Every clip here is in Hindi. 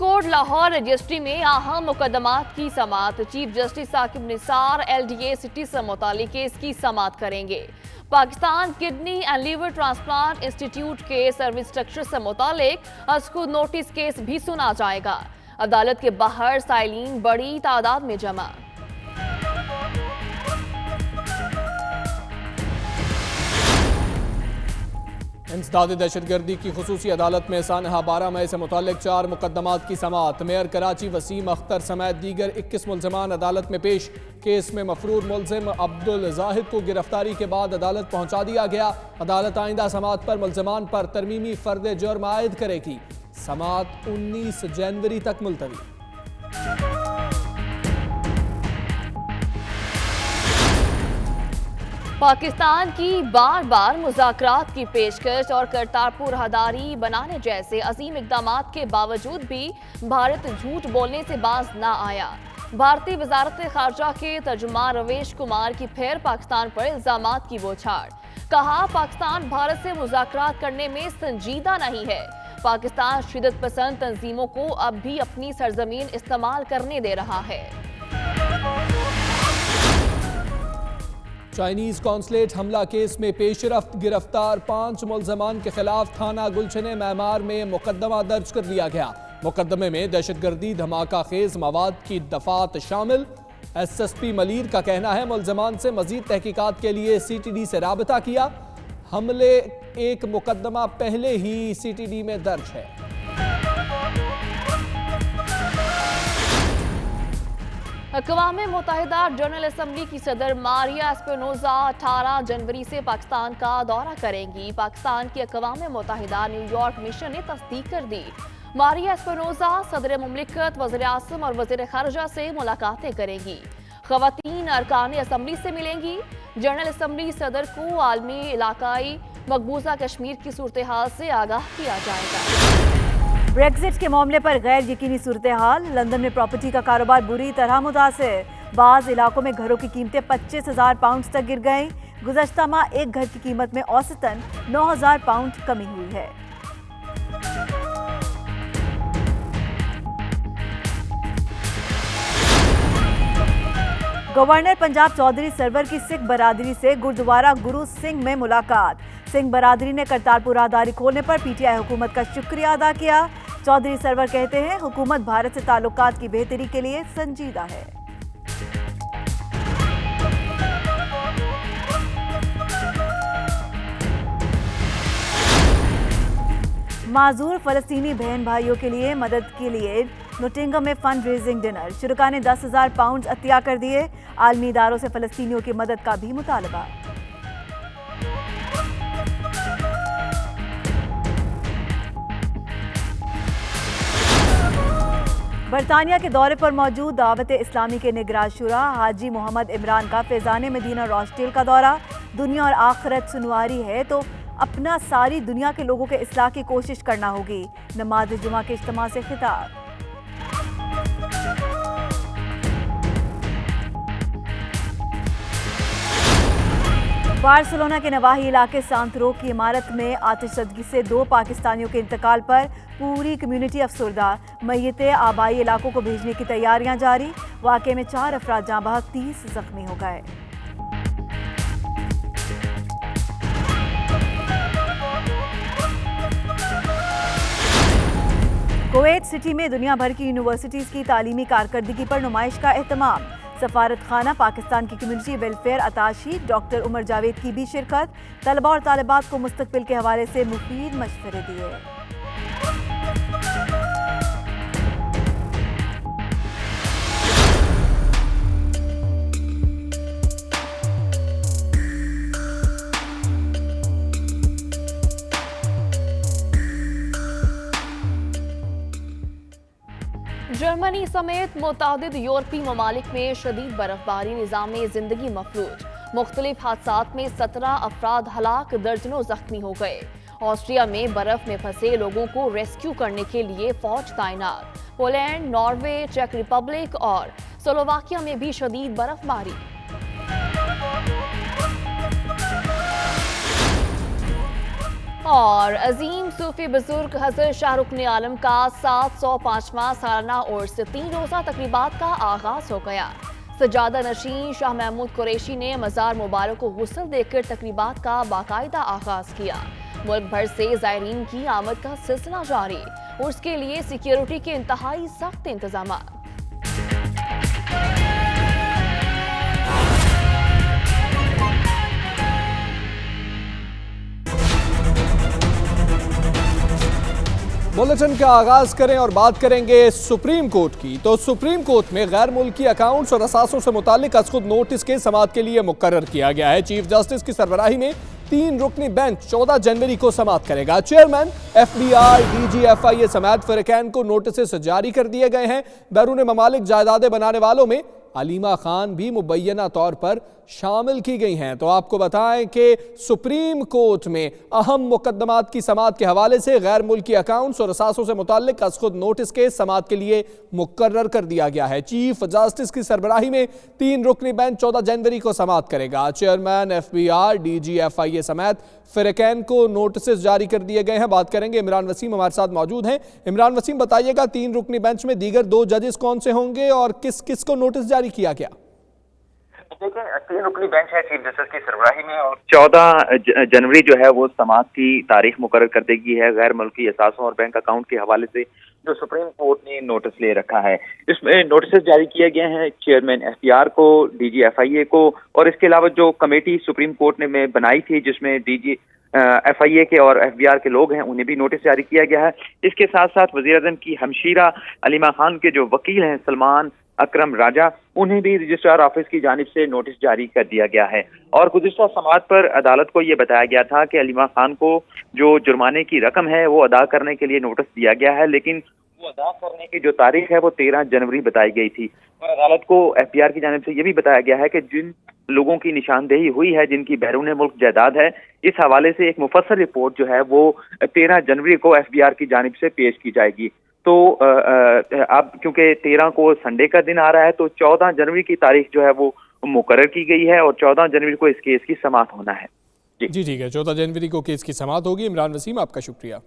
कोर्ट लाहौर रजिस्ट्री में अहम मुकदमात की समाअत। Chief justice Saqib Nisar LDA city से मुतालिक केस की समाअत करेंगे। Pakistan kidney and liver transplant institute के सर्विस स्ट्रक्चर से मुतालिक अस्कू नोटिस केस भी सुना जाएगा। अदालत के बाहर साइलिन बड़ी तादाद में जमा। इंसदाद दहशतगर्दी की खुसूसी अदालत में सानहा 12 मई से मुतालिक 4 मुकदमात की समाअत। मेयर कराची वसीम अख्तर समेत दीगर 21 मुल्ज़मान अदालत में पेश। केस में मफरूर मुल्ज़िम अब्दुल जाहिद को गिरफ्तारी के बाद अदालत पहुंचा दिया गया। अदालत आइंदा समाअत पर मुल्ज़मान पर तरमीमी फर्द जुर्म आयद करेगी। समाअत 19 जनवरी तक मुलतवी। पाकिस्तान की बार बार मुज़ाकरात की पेशकश और करतारपुर राहदारी बनाने जैसे अजीम इक़दामात के बावजूद भी भारत झूठ बोलने से बाज ना आया। भारतीय वज़ारत ख़ारजा के तर्जुमान रवीश कुमार की फिर पाकिस्तान पर इल्ज़ामात की बौछार। कहा, पाकिस्तान भारत से मुज़ाकरात करने में संजीदा नहीं है। पाकिस्तान शिद्दत पसंद तंजीमों को अब भी अपनी सरजमीन इस्तेमाल करने दे रहा है। चाइनीज कॉन्सुलेट हमला केस में पेशरफ्त गिरफ्तार 5 मुल्ज़मान के खिलाफ थाना गुलशन मैमार में मुकदमा दर्ज कर लिया गया। मुकदमे में दहशतगर्दी, धमाका खेज मवाद की दफात शामिल। SSP मलीर का कहना है मुल्ज़मान से मजीद तहकीकात के लिए CTD से राबता किया। हमले एक मुकदमा पहले ही CTD में दर्ज है। अक़वाम मुत्तहिदा जनरल असम्बली की सदर मारिया एस्पिनोजा 18 जनवरी से पाकिस्तान का दौरा करेंगी। पाकिस्तान की अक़वाम मुत्तहिदा न्यूयॉर्क मिशन ने तस्दीक कर दी। मारिया एस्पिनोजा सदर मुमलिकत, वज़ीर आज़म और वज़ीर ख़ारजा से मुलाकातें करेंगी। ख़वातीन अरकान असम्बली से मिलेंगी। जनरल असम्बली सदर को आलमी इलाकाई मकबूजा कश्मीर की सूरत हाल से आगाह किया जाएगा। ब्रेक्जिट के मामले पर गैर यकीनी सूरत हाल। लंदन में प्रॉपर्टी का कारोबार बुरी तरह मुतासिर। बाज़ इलाकों में घरों की कीमतें 25,000 पाउंड तक गिर गईं। गुज़श्ता माह एक घर की कीमत में औसतन 9,000 पाउंड कमी हुई है। गवर्नर पंजाब चौधरी सरवर की सिख बरादरी से गुरुद्वारा गुरु सिंह में मुलाकात। सिंह बरादरी ने करतारपुर राहदारी खोलने पर PTI हुकूमत का शुक्रिया अदा किया। चौधरी सरवर कहते हैं, हुकूमत भारत से ताल्लुकात की बेहतरी के लिए संजीदा है। माजूर फलस्तीनी बहन भाइयों के लिए मदद के लिए नोटिंगम में फंड रेजिंग डिनर। शुरका ने 10,000 पाउंड अतिया कर दिए। आलमी इदारों से फलस्तीनियों की मदद का भी मुतालबा। बरतानिया के दौरे पर मौजूद दावत इस्लामी के निगरान शुरा हाजी मोहम्मद इमरान का फैज़ान मदीना रॉचडेल का दौरा। दुनिया और आखिरत सुनवारी है तो अपना सारी दुनिया के लोगों के इस्लाह की कोशिश करना होगी। नमाज जुमा के इज्तिमा से खिताब। बार्सिलोना के नवाही इलाके सांतरो की इमारत में आतिशज़दगी से 2 पाकिस्तानियों के इंतकाल पर पूरी कम्युनिटी अफसरदा। मय्यतें आबाई इलाकों को भेजने की तैयारियां जारी। वाक़े में 4 अफराद जाँ बहक, 30 जख्मी हो गए। कुवैत सिटी में दुनिया भर की यूनिवर्सिटीज़ की तालीमी कारकर्दगी पर नुमाइश का एहतमाम। सफारत खाना पाकिस्तान की community welfare attaché doctor Umar Javed की भी शिरकत। तलबा और तालिबात को मुस्तकबिल के हवाले से मुफीद मशवरे दिए। जर्मनी समेत मुतादिद यूरोपीय ममालिक में शदीद बर्फबारी, निज़ाम जिंदगी मफलूज। मुख्तलिफ हादसात में 17 अफराद हलाक, दर्जनों जख्मी हो गए। ऑस्ट्रिया में बर्फ में फंसे लोगों को रेस्क्यू करने के लिए फौज तैनात। पोलैंड, नॉर्वे, चेक रिपब्लिक और स्लोवाकिया में भी शदीद बर्फबारी। और अजीम सूफी बुजुर्ग हजरत शाहरुख आलम का 705वां सालाना उर्स 3 रोज़ा तकरीबात का आगाज हो गया। सजादा नशीन शाह महमूद कुरैशी ने मज़ार मुबारक को गुस्ल देकर तकरीबात का बाकायदा आगाज किया। मुल्क भर से ज़ायरीन की आमद का सिलसिला जारी। उर्स के लिए सिक्योरिटी के इंतहाई सख्त इंतजाम। बुलेटिन का आगाज करें और बात करेंगे सुप्रीम कोर्ट की। तो सुप्रीम कोर्ट में गैर मुल्की अकाउंट्स और असासों से मुतालिक अज खुद नोटिस के समाअत के लिए मुकर्रर किया गया है। चीफ जस्टिस की सरबराही में 3 रुकनी बेंच 14 जनवरी को समाअत करेगा। चेयरमैन FBI, DG FIA समेत फ़िरक़ैन को नोटिस जारी कर दिए गए हैं। बैरून ममालिक जायदादें बनाने वालों में अलीमा खान भी मुबैना तौर पर शामिल की गई हैं। तो आपको बताएं कि सुप्रीम कोर्ट में अहम मुकदमात की समाअत के हवाले से गैर मुल्की अकाउंट्स और असासों से मुताल्लिक अज खुद नोटिस के समाअत के लिए मुकर्रर कर दिया गया है। चीफ जस्टिस की सरबराही में 3 रुकनी बेंच 14 जनवरी को समाअत करेगा। चेयरमैन FBI, DG FIA समेत फ़िरक़ैन को नोटिस जारी कर दिए गए हैं। बात करेंगे, इमरान वसीम हमारे साथ मौजूद हैं। इमरान वसीम, बताइएगा 3 रुकनी बेंच में दीगर 2 जजेस कौन से होंगे और किस किस को नोटिस जारी किया गया? देखिए, 3 रुकनी बेंच है चीफ जस्टिस की सरबराही में और 14 जनवरी जो है वो समाअत की तारीख मुकर्रर कर देगी है। गैर मुल्की असासों और बैंक अकाउंट के हवाले से जो सुप्रीम कोर्ट ने नोटिस ले रखा है, इसमें नोटिस जारी किए गए हैं चेयरमैन FBR को, DG FIA को, और इसके अलावा जो कमेटी सुप्रीम कोर्ट ने बनाई थी जिसमें DG FIA के और FBR के लोग हैं उन्हें भी नोटिस जारी किया गया है। इसके साथ साथ वज़ीर-ए-आज़म की हमशीरा अलीमा खान के जो वकील हैं सलमान अकरम राजा, उन्हें भी रजिस्ट्रार ऑफिस की जानिब से नोटिस जारी कर दिया गया है। और गुज़िश्ता समाअत पर अदालत को यह बताया गया था कि अलीमा खान को जो जुर्माने की रकम है वो अदा करने के लिए नोटिस दिया गया है, लेकिन वो अदा करने की जो तारीख है वो 13 जनवरी बताई गई थी। और अदालत को FBR की जानिब से यह भी बताया गया है कि जिन लोगों की निशानदेही हुई है, जिनकी बैरून मुल्क जायदाद है, इस हवाले से एक मुफस्सल रिपोर्ट जो है वो 13 जनवरी को FBR की जानिब से पेश की जाएगी। तो अब क्योंकि 13 को संडे का दिन आ रहा है तो 14 जनवरी की तारीख जो है वो मुकर्रर की गई है और 14 जनवरी को इस केस की समाअत होना है। जी ठीक है, 14 जनवरी को केस की समाअत होगी। इमरान वसीम, आपका शुक्रिया।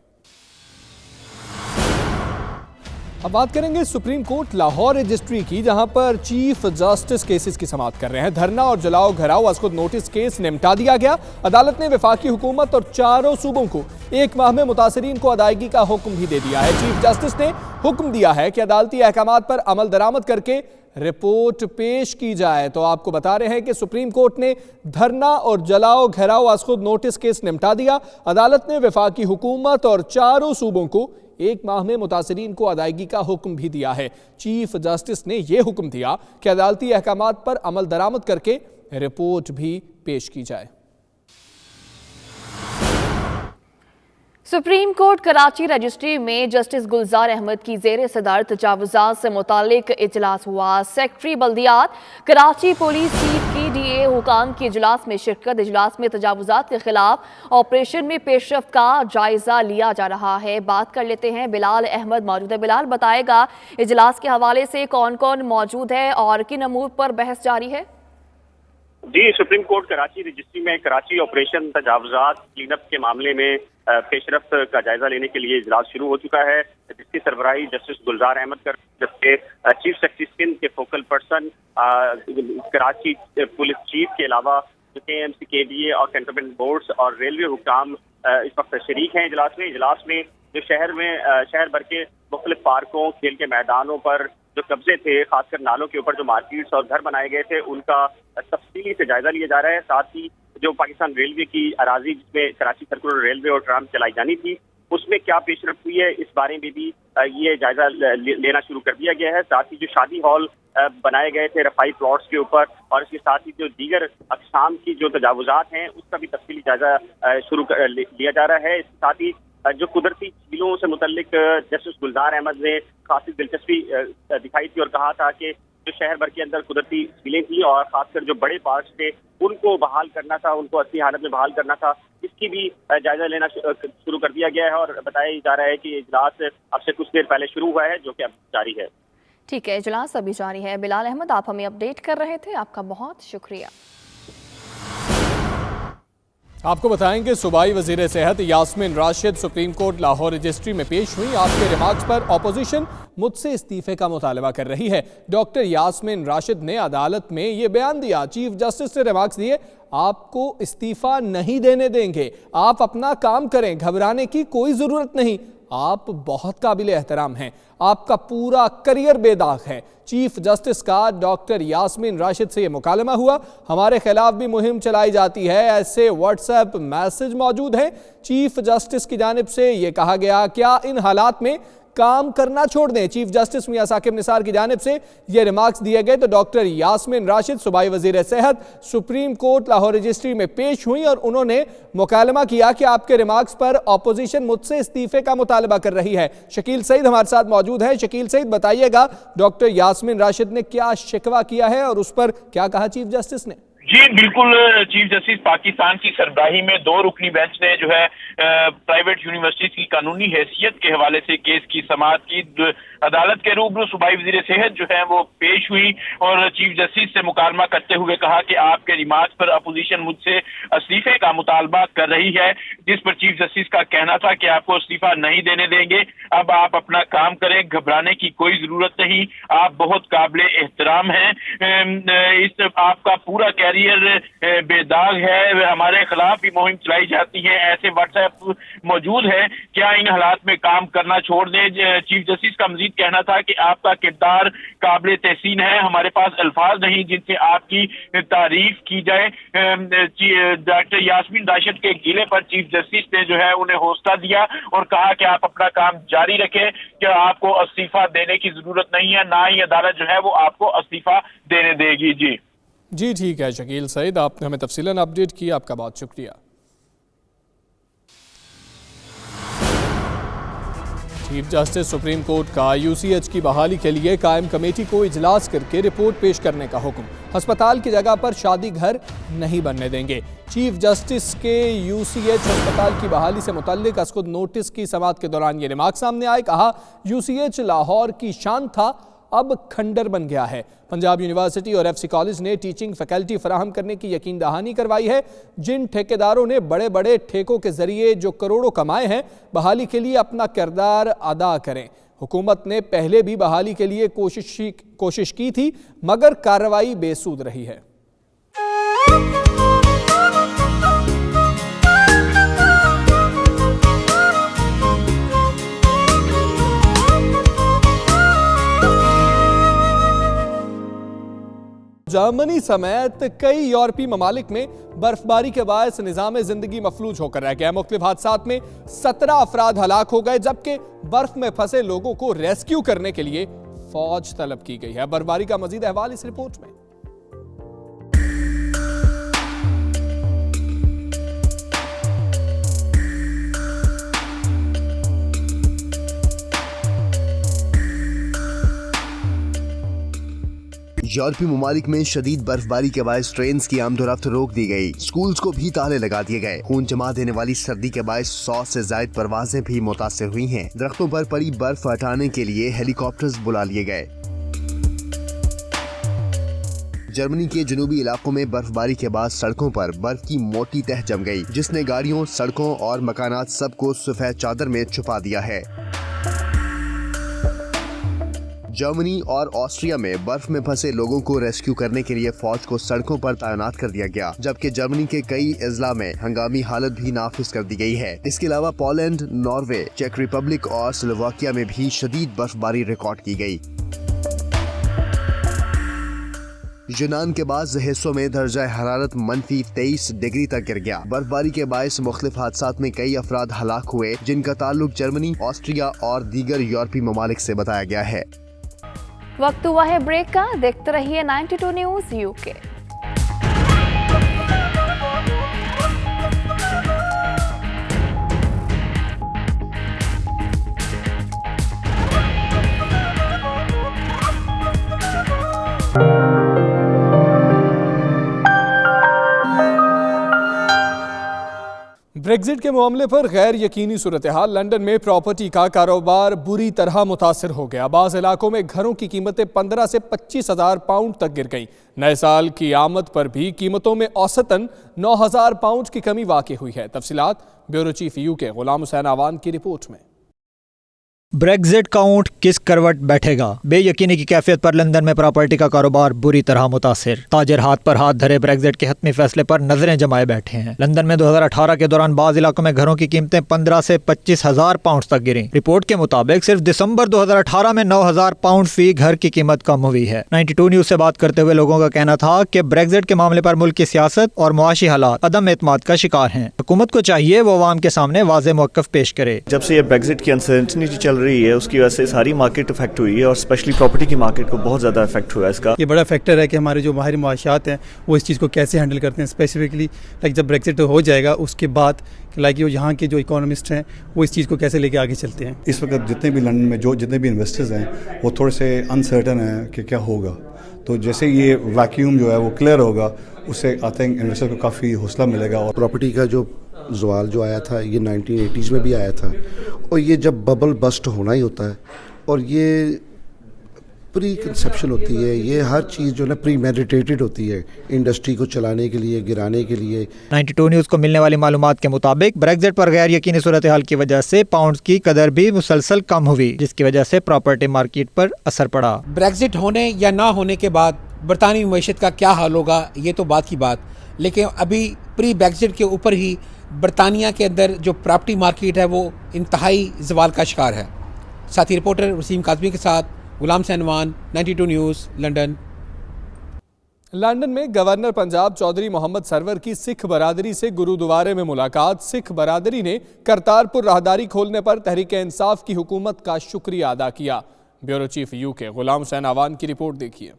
अब बात करेंगे सुप्रीम कोर्ट लाहौर रजिस्ट्री की, जहां पर चीफ जस्टिस केसेस की समाअत कर रहे हैं। धरना और जलाओ घराओ अज खुद नोटिस केस निपटा दिया गया। अदालत ने वफाकी हुकूमत और चारों सूबों को 1 माह में मुतासरीन को अदायगी का हुक्म भी दे दिया है। चीफ जस्टिस ने हुक्म दिया है कि अदालती अहकामात पर अमल दरामद करके रिपोर्ट पेश की जाए। तो आपको बता रहे हैं कि सुप्रीम कोर्ट ने धरना और जलाओ घराओ अज खुद नोटिस केस निपटा दिया। अदालत ने वफाकी हुकूमत और चारों सूबों को 1 माह में मुतासरीन को अदायगी का हुक्म भी दिया है। चीफ जस्टिस ने यह हुक्म दिया कि अदालती अहकामात पर अमल दरामद करके रिपोर्ट भी पेश की जाए। सुप्रीम कोर्ट कराची रजिस्ट्री में जस्टिस गुलजार अहमद की ज़ेर सदारत तजावुज़ात से मुतालिक इजलास हुआ। सेक्रेटरी बल्दियात कराची पुलिस चीफ की DA हुकाम के इजलास में शिरकत। इजलास में तजावुज़ात के खिलाफ ऑपरेशन में पेशरफ्त का जायजा लिया जा रहा है। बात कर लेते हैं, बिलाल अहमद मौजूद है। बिलाल, बताएगा इजलास के हवाले से कौन कौन मौजूद है और किन अमूर पर बहस जारी है? जी, सुप्रीम कोर्ट कराची रजिस्ट्री में कराची ऑपरेशन तजावुज़ात क्लीनअप के मामले में पेशरफ्त का जायजा लेने के लिए इजलास शुरू हो चुका है, जिसकी सरबराही जस्टिस गुलजार अहमद कर, जबकि चीफ सेक्रेटरी सिंध के focal person Karachi police chief के अलावा KMC KDA और कैंटोनमेंट बोर्ड्स और रेलवे हुकाम इस वक्त शरीक हैं इजलास में। इजलास में जो शहर भर के मुख्तलिफ पार्कों, खेल के मैदानों पर जो कब्जे थे, खासकर नालों के ऊपर जो मार्केट्स और घर बनाए गए थे, उनका तफसीली से जायजा लिया जा रहा है। साथ ही जो पाकिस्तान रेलवे की अराजी जिसमें कराची सर्कुलर रेलवे और ट्राम चलाई जानी थी, उसमें क्या पेशरफ्त हुई है, इस बारे में भी ये जायजा लेना शुरू कर दिया गया है। साथ ही जो शादी हॉल बनाए गए थे रफाई प्लॉट्स के ऊपर और इसके साथ ही जो दीगर अक़साम की जो तजावुज़ात हैं उसका भी तफसीली जायजा शुरू लिया जा रहा है। इसके साथ ही जो कुदरती झीलों से मुतल्लिक जस्टिस गुलजार अहमद ने खासी दिलचस्पी दिखाई थी और कहा था कि जो शहर भर के अंदर कुदरती झीलें थी और खासकर जो बड़े पार्क थे उनको बहाल करना था, उनको असली हालत में बहाल करना था, इसकी भी जायजा लेना शुरू कर दिया गया है। और बताया जा रहा है कि इजलास अब से कुछ देर पहले शुरू हुआ है, जो कि अब जारी है। ठीक है, इजलास अभी जारी है। बिलाल अहमद, आप हमें अपडेट कर रहे थे, आपका बहुत शुक्रिया। आपको बताएंगे सूबाई वजीर सेहत Yasmin Rashid supreme court Lahore registry में पेश हुई। आपके रिमार्क्स पर ऑपोजिशन मुझसे इस्तीफे का मुतालबा कर रही है। डॉक्टर यास्मीन राशिद ने अदालत में ये बयान दिया, चीफ जस्टिस से रिमार्क्स दिए, आपको इस्तीफा नहीं देने देंगे, आप अपना काम करें, घबराने की कोई जरूरत नहीं, आप बहुत काबिल एहतराम हैं, आपका पूरा करियर बेदाग है। चीफ जस्टिस का डॉक्टर यास्मीन राशिद से यह मुकालमा हुआ। हमारे खिलाफ भी मुहिम चलाई जाती है, ऐसे व्हाट्सएप मैसेज मौजूद हैं। चीफ जस्टिस की जानिब से यह कहा गया, क्या इन हालात में काम करना छोड़ दें। चीफ जस्टिस मियां साकिब निसार की जानिब से ये रिमार्क्स दिए गए तो डॉक्टर यास्मीन राशिद सूबाई वजीर सेहत सुप्रीम कोर्ट लाहौर रजिस्ट्री में पेश हुई और उन्होंने मुकालमा किया कि आपके रिमार्क्स पर ऑपोजिशन मुझसे इस्तीफे का मुतालबा कर रही है। शकील सईद हमारे साथ मौजूद है। शकील सईद, बताइएगा डॉक्टर यास्मीन राशिद ने क्या शिकवा किया है और उस पर क्या कहा चीफ जस्टिस ने? जी बिल्कुल, चीफ जस्टिस पाकिस्तान की सरबराही में 2 रुकनी बेंच ने जो है प्राइवेट यूनिवर्सिटी की कानूनी हैसियत के हवाले से केस की समाअत की। अदालत के रूबरू सूबाई वजीर सेहत जो है वो पेश हुई और चीफ जस्टिस से मुकालमा करते हुए कहा कि आपके रिमार्क्स पर अपोजिशन मुझसे इस्तीफे का मुतालबा कर रही है, जिस पर चीफ जस्टिस का कहना था कि आपको इस्तीफा नहीं देने देंगे, अब आप अपना काम करें, घबराने की कोई जरूरत नहीं, आप बहुत काबिल एहतराम हैं, इस आपका पूरा कैरियर बेदाग है, हमारे खिलाफ भी मुहिम चलाई जाती है, ऐसे व्हाट्सएप मौजूद है, क्या इन हालात में काम करना छोड़ दें। चीफ जस्टिस का मजीद कहना था कि आपका किरदार काबिल तहसीन है, हमारे पास अल्फाज नहीं जिनसे आपकी तारीफ की जाए। डॉक्टर यास्मीन राशिद के गिले पर चीफ जस्टिस ने जो है उन्हें हौसला दिया और कहा कि आप अपना काम जारी रखें, कि आपको इस्तीफा देने की जरूरत नहीं है, ना ही अदालत जो है वो आपको इस्तीफा देने देगी। जी ठीक है शकील सईद, आपने हमें तफसीलन अपडेट किया, आपका बहुत शुक्रिया। चीफ जस्टिस सुप्रीम कोर्ट का यूसीएच की बहाली के लिए कायम कमेटी को इजलास करके रिपोर्ट पेश करने का हुक्म। अस्पताल की जगह पर शादी घर नहीं बनने देंगे। चीफ जस्टिस के यूसीएच अस्पताल की बहाली से मुतल्लिक अस्कुद नोटिस की समाअत के दौरान ये रिमार्क सामने आए। कहा, यूसीएच लाहौर की शान था, अब खंडर बन गया है। पंजाब यूनिवर्सिटी और एफसी कॉलेज ने टीचिंग फैकल्टी फराहम करने की यकीन दहानी करवाई है। जिन ठेकेदारों ने बड़े बड़े ठेकों के जरिए जो करोड़ों कमाए हैं, बहाली के लिए अपना किरदार अदा करें। हुकूमत ने पहले भी बहाली के लिए कोशिश की थी, मगर कार्रवाई बेसूद रही है। जर्मनी समेत कई यूरोपीय ममालिक में बर्फबारी के बायस निज़ाम जिंदगी मफलूज होकर रह गया। मुख्तलिफ हादसात में 17 अफराद हलाक हो गए, जबकि बर्फ में फंसे लोगों को रेस्क्यू करने के लिए फौज तलब की गई है। बर्फबारी का मजीद अहवाल इस रिपोर्ट में। यूरोपीय ममालिक में शदीद बर्फबारी के बायस ट्रेन की आमदोरफ्त रोक दी गई, स्कूल्स को भी ताले लगा दिए गए। खून जमा देने वाली सर्दी के बायस 100 से ज्यादा परवाजें भी मुतासिर हुई हैं। दरख्तों पर पड़ी बर्फ हटाने के लिए हेलीकॉप्टर्स बुला लिए गए। जर्मनी के जनूबी इलाकों में बर्फबारी के बाद सड़कों पर बर्फ की मोटी तह जम गई, जिसने गाड़ियों, सड़कों और मकानात सबको सफेद चादर में छुपा दिया है। जर्मनी और ऑस्ट्रिया में बर्फ में फंसे लोगों को रेस्क्यू करने के लिए फौज को सड़कों पर तैनात कर दिया गया, जबकि जर्मनी के कई अजला में हंगामी हालत भी नाफिज कर दी गई है। इसके अलावा पोलैंड, नॉर्वे, चेक रिपब्लिक और स्लोवाकिया में भी शदीद बर्फबारी रिकॉर्ड की गई। यूनान के बाद हिस्सों में दर्जा हरारत -23 डिग्री तक गिर गया। बर्फबारी के बायस मुख्तलिफ हादसात में कई अफराद हलाक हुए, जिनका ताल्लुक जर्मनी, ऑस्ट्रिया और दीगर यूरोपीय ममालिक से बताया गया है। वक्त हुआ है ब्रेक का, देखते रहिए 92 न्यूज़ यूके। ब्रेक्जिट के मामले पर गैर यकीनी सूरत हाल। लंदन में प्रॉपर्टी का कारोबार बुरी तरह मुतासर हो गया। बाज़ इलाकों में घरों की कीमतें 15 से 25,000 पाउंड तक गिर गईं। नए साल की आमद पर भी कीमतों में औसतन 9,000 पाउंड की कमी वाक़ई हुई है। तफसीलात bureau chief UK Ghulam Hussain आवान की रिपोर्ट में। ब्रेक्जिट का ऊंट किस करवट बैठेगा? बेयकीनी की कैफियत पर लंदन में प्रॉपर्टी का कारोबार बुरी तरह मुतासिर। ताजर हाथ पर हाथ धरे ब्रेक्जिट के हतमी फैसले पर नजरें जमाए बैठे हैं। लंदन में 2018 के दौरान बाज़ इलाकों में घरों की कीमतें 15 से 25,000 पाउंड तक गिरी। रिपोर्ट के मुताबिक सिर्फ दिसंबर 2018 में 9,000 पाउंड फी घर की कीमत कम हुई है। 92 न्यूज से बात करते हुए लोगों का कहना था कि ब्रेक्जिट के मामले पर मुल्क की सियासत और मुआशी हालात अदम एतमाद का शिकार हैं। हुकूमत को चाहिए वो अवाम के सामने वाज़ेह मौक़िफ़ पेश करे। जब से ये ब्रेक्जिट की अनसर्टेनिटी चल रही है उसकी वजह से सारी मार्केट इफेक्ट हुई है और स्पेशली प्रॉपर्टी की मार्केट को बहुत ज़्यादा इफेक्ट हुआ है। इसका ये बड़ा फैक्टर है कि हमारे जो बाहरी मुआशात हैं वो इस चीज़ को कैसे हैंडल करते हैं। स्पेसिफिकली लाइक जब ब्रेक्जिट हो जाएगा उसके बाद लाइक यहाँ के जो इकोनॉमिस्ट हैं वो इस चीज़ को कैसे लेके आगे चलते हैं। इस वक्त जितने भी लंदन में जितने भी इन्वेस्टर्स हैं वो थोड़े से अनसर्टन हैं कि क्या होगा। तो जैसे ये वैक्यूम जो है वो क्लियर होगा उससे आई थिंक इन्वेस्टर को काफ़ी हौसला मिलेगा। और प्रॉपर्टी का जो ज़वाल जो आया था ये 1980s में भी आया था और ये जब बबल बस्ट होना ही होता है और ये प्री कंसेप्शन होती है। ये हर चीज़ जो है प्री मेडिटेटेड होती है इंडस्ट्री को चलाने के लिए, गिराने के लिए। 92 न्यूज़ को मिलने वाली मालूमात के मुताबिक ब्रेक्जिट पर गैर यकीनी सूरत हाल की वजह से पाउंड की कदर भी मुसलसल कम हुई, जिसकी वजह से प्रॉपर्टी मार्केट पर असर पड़ा। ब्रेक्जिट होने या ना होने के बाद बरतानी मईशत का क्या हाल होगा ये तो बात की बात, लेकिन अभी प्री ब्रेक्जिट के ऊपर ही बरतानिया के अंदर जो प्रॉपर्टी मार्केट है वो इंतहाई ज़वाल का शिकार है। साथी रिपोर्टर वसीम काज़मी के साथ गुलाम हुसैन आवान, 92 न्यूज़, लंदन। लंदन में गवर्नर पंजाब चौधरी मोहम्मद सरवर की सिख बरादरी से गुरुद्वारे में मुलाकात। सिख बरादरी ने करतारपुर राहदारी खोलने पर तहरीक इंसाफ की हुकूमत का शुक्रिया अदा किया। Bureau chief UK Ghulam Hussain आवान की रिपोर्ट देखिए।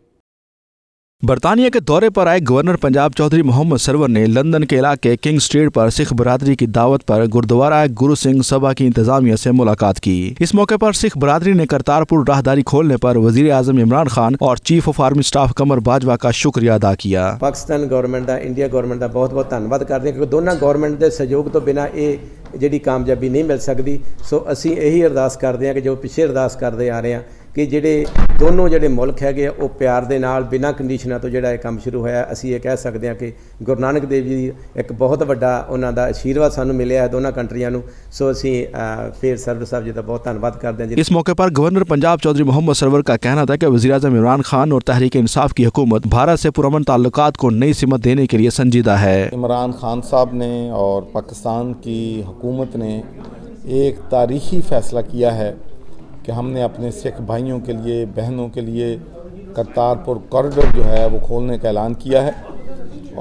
बरतानिया के दौरे पर आए गवर्नर पंजाब चौधरी मोहम्मद सरवर ने लंदन के इलाके किंग स्ट्रीट पर सिख बरादरी की दावत पर गुरुद्वारा गुरु सिंह सभा की इंतजामिया से मुलाकात की। इस मौके पर सिख बरादरी ने करतारपुर राहदारी खोलने पर वजीर आजम इमरान खान और चीफ ऑफ आर्मी स्टाफ कमर बाजवा का शुक्रिया अदा किया। पाकिस्तान गवर्नमेंट का, इंडिया गवर्नमेंट का बहुत बहुत धन्यवाद करते हैं क्योंकि दोनों गवर्नमेंट के सहयोग तो बिना ये जी कामयाबी नहीं मिल सकती। सो असी यही अरदास करते हैं कि जो पिछे अरदास करते आ रहे हैं कि ਜਿਹੜੇ ਦੋਨੋਂ ਜਿਹੜੇ ਮੁਲਕ ਹੈਗੇ ਉਹ ਪਿਆਰ ਦੇ ਨਾਲ ਬਿਨਾਂ ਕੰਡੀਸ਼ਨਾਂ ਤੋਂ ਜਿਹੜਾ ਇਹ ਕੰਮ ਸ਼ੁਰੂ ਹੋਇਆ। ਅਸੀਂ ਇਹ ਕਹਿ ਸਕਦੇ ਹਾਂ ਕਿ ਗੁਰੂ ਨਾਨਕ ਦੇਵ ਜੀ ਇੱਕ ਬਹੁਤ ਵੱਡਾ ਉਹਨਾਂ ਦਾ ਆਸ਼ੀਰਵਾਦ ਸਾਨੂੰ ਮਿਲਿਆ ਹੈ ਦੋਨਾਂ ਕੰਟਰੀਆਂ ਨੂੰ। ਸੋ ਅਸੀਂ ਫਿਰ ਸਰਵਰ ਸਾਹਿਬ ਜੀ ਦਾ ਬਹੁਤ ਧੰਨਵਾਦ ਕਰਦੇ ਹਾਂ। इस मौके पर गवर्नर पंजाब चौधरी मोहम्मद सरवर का कहना था कि वज़ीर आज़म इमरान खान और तहरीक इंसाफ की हुकूमत भारत से पुरअमन ताल्लुकात को नई सिमत देने के लिए संजीदा है। इमरान खान साहब ने और पाकिस्तान की हुकूमत ने एक तारीखी फ़ैसला किया है कि हमने अपने सिख भाइयों के लिए, बहनों के लिए करतारपुर कॉरिडोर जो है वो खोलने का ऐलान किया है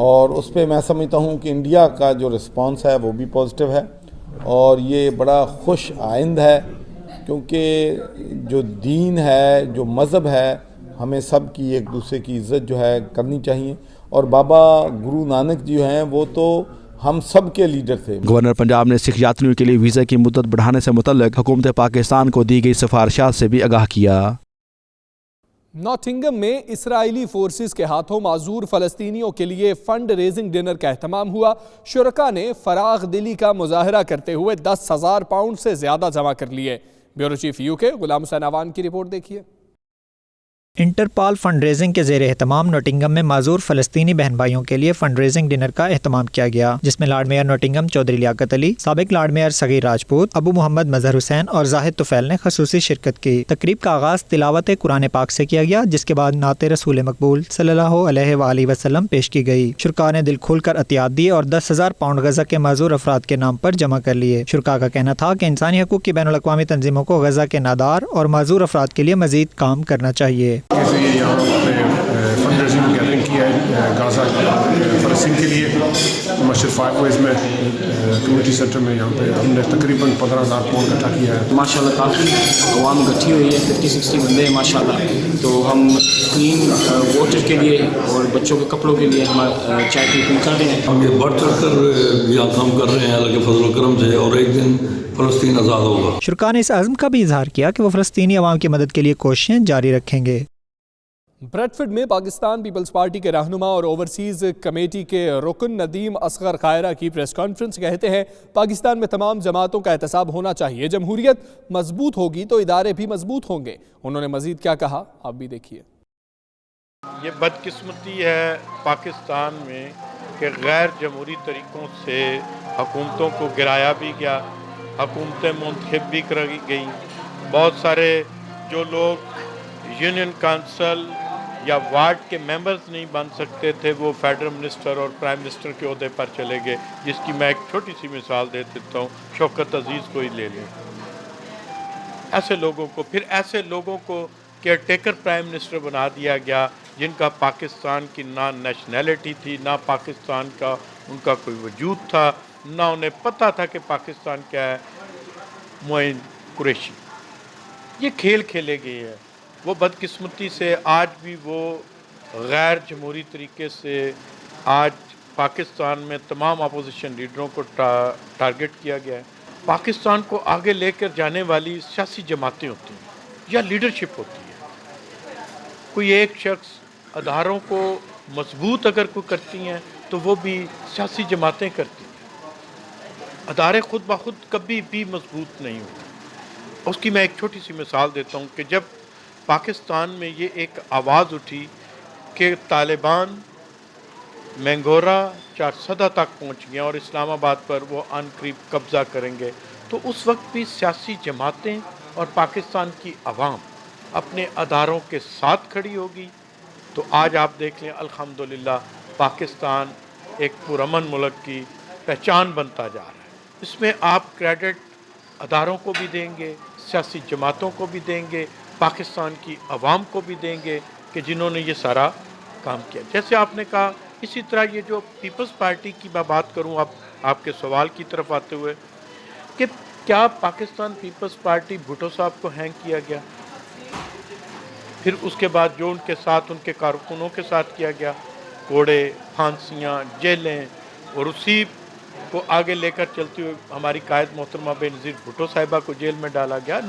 और उस पर मैं समझता हूँ कि इंडिया का जो रिस्पांस है वो भी पॉजिटिव है और ये बड़ा खुश आइंद है क्योंकि जो दीन है, जो मज़हब है, हमें सब की एक दूसरे की इज़्ज़त जो है करनी चाहिए और बाबा गुरु नानक जी हैं वो तो हम सब के लीडर थे। गवर्नर पंजाब ने सिख यात्रियों के लिए वीज़ा की मुद्दत बढ़ाने से मुतल्लिक हुकूमत पाकिस्तान को दी गई सिफारिशात से भी आगाह किया। नॉटिंगम में इसराइली फोर्सेस के हाथों माजूर फ़लस्तीनियों के लिए फंड रेजिंग डिनर का एहतमाम हुआ। शुरका ने फराग दिली का मुजाहरा करते हुए 10,000 पाउंड से ज़्यादा जमा कर लिए। Bureau chief UK Ghulam Hussain आवान की रिपोर्ट देखिए। इंटरपाल फंड रेजिंग के ज़ेर एहतमाम नोटिंगम में माजूर फ़लस्तीनी बहन भाइयों के लिए फंड रेजिंग डिनर का एहतमाम किया गया, जिसमें lord mayor Nottingham Chaudhry Liaquat Ali, साबिक लॉर्ड मेयर सगीर राजपूत, अबू मोहम्मद मजहर हुसैन और जाहिद तुफैल ने खसूसी शिरकत की। तकरीब का आगाज़ तिलावत कुरान पाक से किया गया, जिसके बाद नाते रसूल मकबूल सल्लल्लाहु अलैहि वसल्लम पेश की गई। शुरका ने दिल खोल कर अतियात दिए और 10,000 पाउंड गजा के माजूर अफराद के नाम पर जमा कर लिए। शुरका का कहना था कि इंसानी हकूक़ की बैनुल अक़वामी तंजीमों को गजा के नादार और माजूर अफराद के लिए मजीद काम करना चाहिए। यहाँ फंड रेजिंग गैदरिंग की है गाज़ा फ़लस्तीन के लिए मस्जिद 5 वेज़ में कम्युनिटी सेंटर में। यहाँ पे हमने तकरीबन 15,000 पाउंड इकट्ठा किया है। माशाल्लाह काफ़ी अवाम इकट्ठी हुई है, 50-60 बंदे हैं माशाल्लाह। तो हम क्लीन वाटर के लिए और बच्चों के कपड़ों के लिए हम चाय की कर रहे हैं। हम ये बढ़ चढ़ कर यहाँ काम कर रहे हैं अल्लाह के फजल करम से और एक दिन फ़लस्तीन आज़ाद होगा। शुरका ने इस अज़्म का भी इजहार किया कि वो फ़लस्तीनी अवाम की मदद के लिए कोशिशें जारी रखेंगे। ब्रेडफोर्ड में पाकिस्तान पीपल्स पार्टी के रहनुमा और ओवरसीज कमेटी के रुकन नदीम असगर खायरा की प्रेस कॉन्फ्रेंस कहते हैं पाकिस्तान में तमाम जमातों का एहतसाब होना चाहिए। जमहूरियत मजबूत होगी तो इदारे भी मजबूत होंगे। उन्होंने मजीद क्या कहा आप भी देखिए। ये बदकिस्मती है पाकिस्तान में कि गैर जमहूरी तरीक़ों से हुकूमतों को गिराया भी गया, हुकूमतें मुंतखब भी करी गई। बहुत सारे जो लोग यूनियन काउंसिल या वार्ड के मेंबर्स नहीं बन सकते थे वो फेडरल मिनिस्टर और प्राइम मिनिस्टर के ओहदे पर चले गए, जिसकी मैं एक छोटी सी मिसाल दे देता हूँ। शौकत अजीज़ को ही ले लें। ऐसे लोगों को केयर टेकर प्राइम मिनिस्टर बना दिया गया, जिनका पाकिस्तान की ना नेशनैलिटी थी, ना पाकिस्तान का उनका कोई वजूद था, ना उन्हें पता था कि पाकिस्तान क्या है। मोइन कुरैशी ये खेल खेले गए हैं। वो बदकिस्मती से आज भी वो गैर जमहूरी तरीके से आज पाकिस्तान में तमाम अपोजिशन लीडरों को टारगेट किया गया है। पाकिस्तान को आगे लेकर जाने वाली सियासी जमातें होती हैं या लीडरशिप होती है। कोई एक शख्स अदारों को मजबूत अगर कोई करती हैं तो वो भी सियासी जमातें करती हैं। अदारे खुद ब खुद कभी भी मजबूत नहीं होते। उसकी मैं एक छोटी सी मिसाल देता हूँ कि जब पाकिस्तान में ये एक आवाज़ उठी कि तालिबान मैंगोरा चारसदा तक पहुँच गया और इस्लामाबाद पर वो अनकरीब कब्ज़ा करेंगे, तो उस वक्त भी सियासी जमातें और पाकिस्तान की आवाम अपने अदारों के साथ खड़ी होगी। तो आज आप देख लें अल्हम्दुलिल्लाह पाकिस्तान एक पुरअमन मुल्क की पहचान बनता जा रहा है। इसमें आप क्रेडिट अदारों को भी देंगे, सियासी जमातों को भी देंगे, पाकिस्तान की आवाम को भी देंगे कि जिन्होंने ये सारा काम किया। जैसे आपने कहा, इसी तरह ये जो पीपल्स पार्टी की मैं बात करूं, आपके सवाल की तरफ आते हुए कि क्या पाकिस्तान पीपल्स पार्टी भुट्टो साहब को हैंग किया गया, फिर उसके बाद जो उनके साथ उनके कारकुनों के साथ किया गया, कोड़े, फांसियाँ, जेलें, और उसी को आगे लेकर चलते हुए हमारी कायद मोहतरमा बेनज़ीर भुट्टो साहिबा को जेल में डाला गया।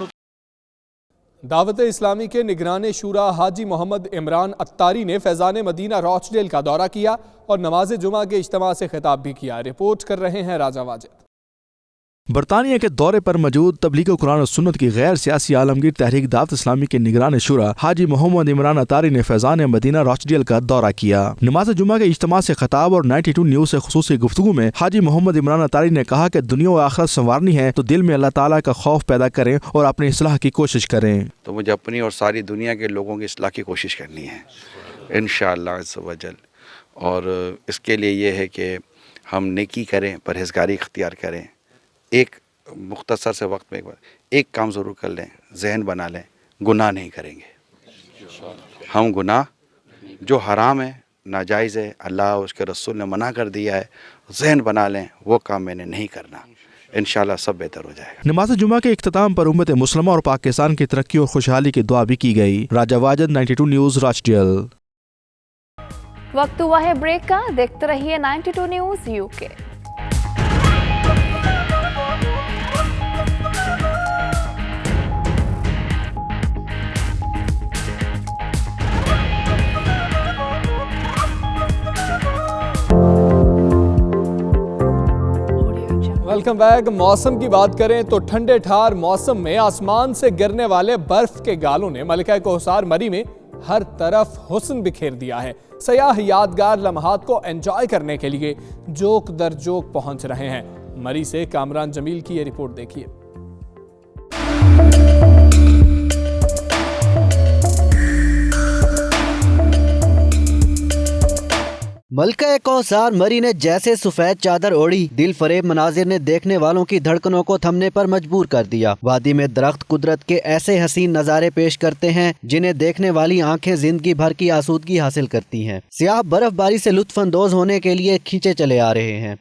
दावत इस्लामी के निगरान शूरा हाजी मोहम्मद इमरान अत्तारी ने फैज़ान मदीना रॉचडेल का दौरा किया और नमाज जुमा के इज्तिमा से खिताब भी किया। रिपोर्ट कर रहे हैं राजा वाजिद। बरतानिया के दौरे पर मौजूद तबलीग कुरान और सुन्नत की गैर सियासी आलमगीर तहरीक दावत इस्लामी के निगरान शुरा हाजी मोहम्मद इमरान अतारी ने फैज़ान मदीना रॉचडेल का दौरा किया। नमाज जुमा के इज्तिमा से खिताब और 92 न्यूज़ से खुसूसी गुफ्तगू में हाजी मोहम्मद इमरान अतारी ने कहा कि दुनिया और आखिरत संवारनी है तो दिल में अल्लाह ताला का खौफ पैदा करें और अपनी इस्लाह की कोशिश करें। तो मुझे अपनी और सारी दुनिया के लोगों की इस्लाह की कोशिश करनी है इंशाअल्लाह अज़्ज़ व जल। और इसके लिए ये है कि हम नेकी करें, परहेज़गारी इख्तियार करें। एक मुख्तसर से वक्त में एक काम ज़रूर कर लें, जहन बना लें, गुनाह नहीं करेंगे। हम गुनाह जो हराम है, नाजायज़ है, अल्लाह उसके रसूल ने मना कर दिया है, जहन बना लें वो काम मैंने नहीं करना। इंशाअल्लाह सब बेहतर हो जाएगा। नमाज जुमा के इख्तिताम पर उम्मत मुस्लिमा और पाकिस्तान की तरक्की और खुशहाली की दुआ भी की गई। राजा वाजिद, 92 न्यूज़, रॉचडेल। वक्त हुआ है ब्रेक का। देखते रहिए 92 न्यूज़ यूके। Welcome back. मौसम की बात करें तो ठंडे ठार मौसम में आसमान से गिरने वाले बर्फ के गालों ने मलिका कोहसार मरी में हर तरफ हुस्न बिखेर दिया है। सयाह यादगार लम्हात को एंजॉय करने के लिए जोक दर जोक पहुंच रहे हैं। मरी से कामरान जमील की ये रिपोर्ट देखिए। मलका कोहसार मरी ने जैसे सफेद चादर ओढ़ी, दिल फरेब मनाजिर ने देखने वालों की धड़कनों को थमने पर मजबूर कर दिया। वादी में दरख्त कुदरत के ऐसे हसीन नज़ारे पेश करते हैं जिन्हें देखने वाली आंखें जिंदगी भर की आसूदगी हासिल करती हैं। सियाह बर्फबारी से लुत्फानंदोज होने के लिए खींचे चले आ रहे हैं।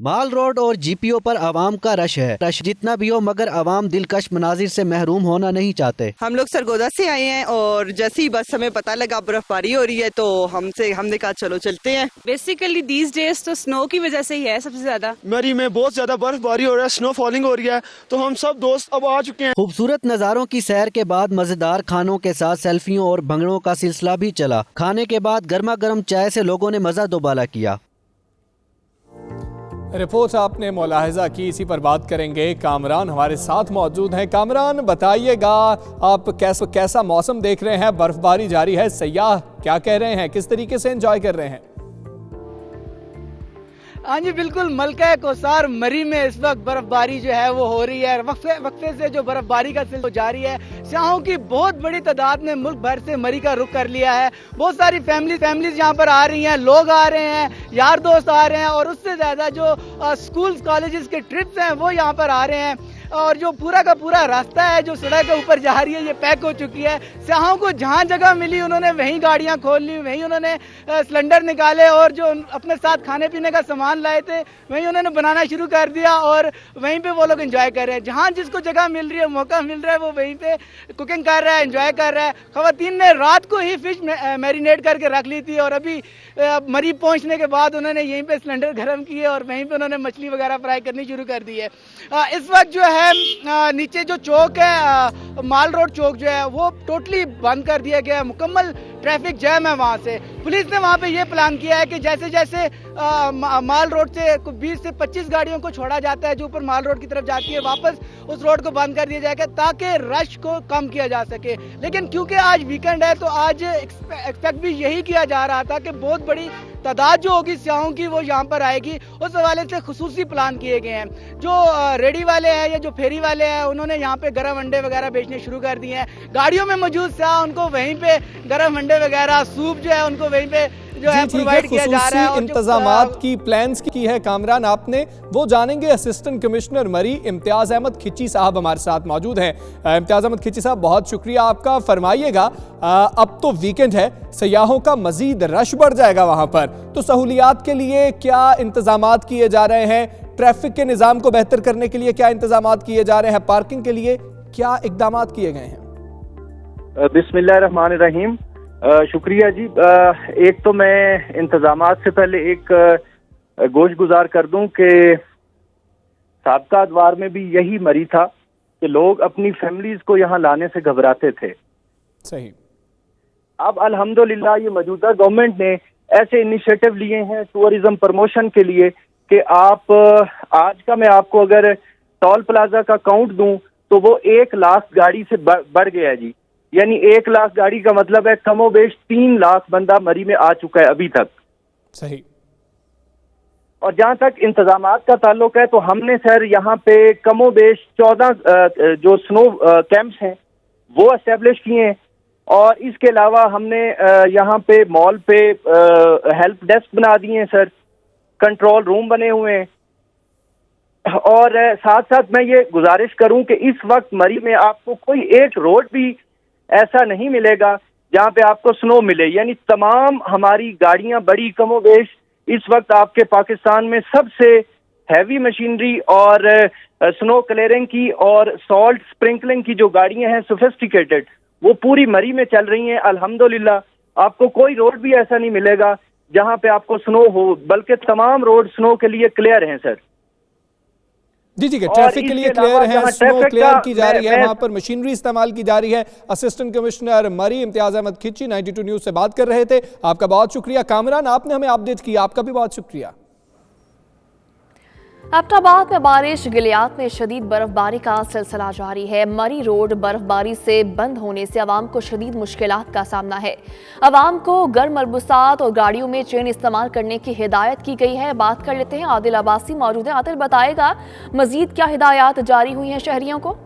माल रोड और जीपीओ पर आवाम का रश है। रश जितना भी हो मगर आवाम दिलकश मनाजिर से महरूम होना नहीं चाहते। हम लोग सरगोदा से आए हैं और जैसे ही बस हमें पता लगा बर्फबारी हो रही है तो हमने कहा चलो चलते हैं। बेसिकली दीज डेज तो स्नो की वजह से ही है सबसे ज्यादा। मरी में बहुत ज्यादा बर्फबारी हो रहा है, स्नो फॉलिंग हो रही है, तो हम सब दोस्त अब आ चुके हैं। खूबसूरत नज़ारों की सैर के बाद मजेदार खानों के साथ सेल्फियों और भंगड़ों का सिलसिला भी चला। खाने के बाद गर्मा गर्म चाय से लोगों ने मजा दोबाला किया। रिपोर्ट आपने मुलाहिजा की, इसी पर बात करेंगे। कामरान हमारे साथ मौजूद हैं। कामरान, बताइएगा आप कैसा मौसम देख रहे हैं? बर्फबारी जारी है, सयाह क्या कह रहे हैं, किस तरीके से एंजॉय कर रहे हैं? हाँ जी बिल्कुल, मलका कौसार मरी में इस वक्त बर्फबारी जो है वो हो रही है। वक्फे से जो बर्फबारी का सिलसिला जारी है। सियाहों की बहुत बड़ी तादाद ने मुल्क भर से मरी का रुख कर लिया है। बहुत सारी फैमिलीज यहाँ पर आ रही हैं, लोग आ रहे हैं, यार दोस्त आ रहे हैं और उससे ज़्यादा जो स्कूल्स कॉलेजेस के ट्रिप्स हैं वो यहाँ पर आ रहे हैं। और जो पूरा का पूरा रास्ता है जो सड़क के ऊपर जा रही है ये पैक हो चुकी है। सियाहों को जहाँ जगह मिली उन्होंने वहीं गाड़ियाँ खोल ली, वहीं उन्होंने सिलेंडर निकाले और जो अपने साथ खाने पीने का सामान लाए थे वहीं उन्होंने बनाना शुरू कर दिया और वहीं पे वो लोग एंजॉय कर रहे हैं। जहाँ जिसको जगह मिल रही है, मौका मिल रहा है, वो वहीं पे कुकिंग कर रहा है, एंजॉय कर रहा है। खवातीन ने रात को ही फिश मैरिनेट करके रख ली थी और अभी मरी पहुँचने के बाद उन्होंने यहीं पे सिलेंडर गर्म किए और वहीं पे उन्होंने मछली वगैरह फ्राई करनी शुरू कर दी है। इस वक्त जो है नीचे जो चौक है, माल रोड चौक जो है वो टोटली बंद कर दिया गया है। मुकम्मल ट्रैफिक जैम है वहाँ से। पुलिस ने वहाँ पे ये प्लान किया है कि जैसे जैसे माल रोड से 20 से 25 गाड़ियों को छोड़ा जाता है जो ऊपर माल रोड की तरफ जाती है, वापस उस रोड को बंद कर दिया जाएगा ताकि रश को कम किया जा सके। लेकिन क्योंकि आज वीकेंड है तो आज एक्सपेक्ट भी यही किया जा रहा था कि बहुत बड़ी तादाद जो होगी सियाहों की वो यहाँ पर आएगी। उस हवाले से खुसूसी प्लान किए गए हैं। जो रेडी वाले हैं या जो फेरी वाले हैं उन्होंने यहाँ पे गर्म अंडे वगैरह बेचने शुरू कर दिए हैं। गाड़ियों में मौजूद सियाह उनको वहीं पे गर्म अंडे वगैरह, सूप जो है उनको वहीं पे जो है प्रोवाइड किया जा रहा है। इंतजामात की प्लान्स की है कामरान आपने, वो जानेंगे। असिस्टेंट कमिश्नर मरी इम्तियाज अहमद खिची साहब हमारे साथ मौजूद हैं। इम्तियाज अहमद खिची साहब, बहुत शुक्रिया आपका। फरमाइएगा, अब तो वीकेंड है, सयाहों का मजीद रश बढ़ जाएगा वहां पर, तो सहूलियात के लिए क्या इंतजामात किए जा रहे हैं? ट्रैफिक के निज़ाम को बेहतर करने के लिए क्या इंतजामात किए जा रहे हैं? पार्किंग के लिए क्या इकदामात किए गए हैं? बिस्मिल्लाहिर्रहमानिर्रहीम, शुक्रिया जी। एक तो मैं इंतजामात से पहले एक गोश गुजार कर दूं कि साबका अदवार में भी यही मरी था कि लोग अपनी फैमिलीज को यहाँ लाने से घबराते थे। सही। अब अल्हम्दुलिल्लाह ये मौजूदा गवर्नमेंट ने ऐसे इनिशिएटिव लिए हैं टूरिज्म प्रमोशन के लिए कि आप आज का मैं आपको अगर टोल प्लाजा का काउंट दूं तो वो 1 लाख गाड़ी से बढ़ गया है जी। यानी 1 लाख गाड़ी का मतलब है कमोबेश 3 लाख बंदा मरी में आ चुका है अभी तक। सही। और जहां तक इंतजामात का ताल्लुक है तो हमने सर यहाँ पे कमोबेश 14 जो स्नो कैंप्स हैं वो एस्टेब्लिश किए हैं और इसके अलावा हमने यहाँ पे मॉल पे हेल्प डेस्क बना दिए हैं सर, कंट्रोल रूम बने हुए हैं। और साथ साथ मैं ये गुजारिश करूं कि इस वक्त मरी में आपको कोई एक रोड भी ऐसा नहीं मिलेगा जहां पे आपको स्नो मिले। यानी तमाम हमारी गाड़ियां बड़ी कमोबेश इस वक्त आपके पाकिस्तान में सबसे हैवी मशीनरी और स्नो क्लियरिंग की और सॉल्ट स्प्रिंकलिंग की जो गाड़ियां हैं सोफिस्टिकेटेड, वो पूरी मरी में चल रही हैं अल्हम्दुलिल्लाह। आपको कोई रोड भी ऐसा नहीं मिलेगा जहां पे आपको स्नो हो, बल्कि तमाम रोड स्नो के लिए क्लियर हैं सर। जी जी, ट्रैफिक के लिए क्लियर है, स्नो क्लियर की जा रही है, वहां पर मशीनरी इस्तेमाल की जा रही है। असिस्टेंट कमिश्नर मरी इम्तियाज अहमद खिची 92 न्यूज से बात कर रहे थे। आपका बहुत शुक्रिया। कामरान, आपने हमें अपडेट किया, आपका भी बहुत शुक्रिया। एबटाबाद में बारिश, गिलियात में शदीद बर्फबारी का सिलसिला जारी है। मरी रोड बर्फबारी से बंद होने से आवाम को शदीद मुश्किलात का सामना है। आवाम को गर्म मलबूसात और गाड़ियों में चेन इस्तेमाल करने की हिदायत की गई है। बात कर लेते हैं, आदिल अब्बासी मौजूद है। आदिल, बताएगा मजीद क्या हिदायत जारी हुई हैं शहरियों को?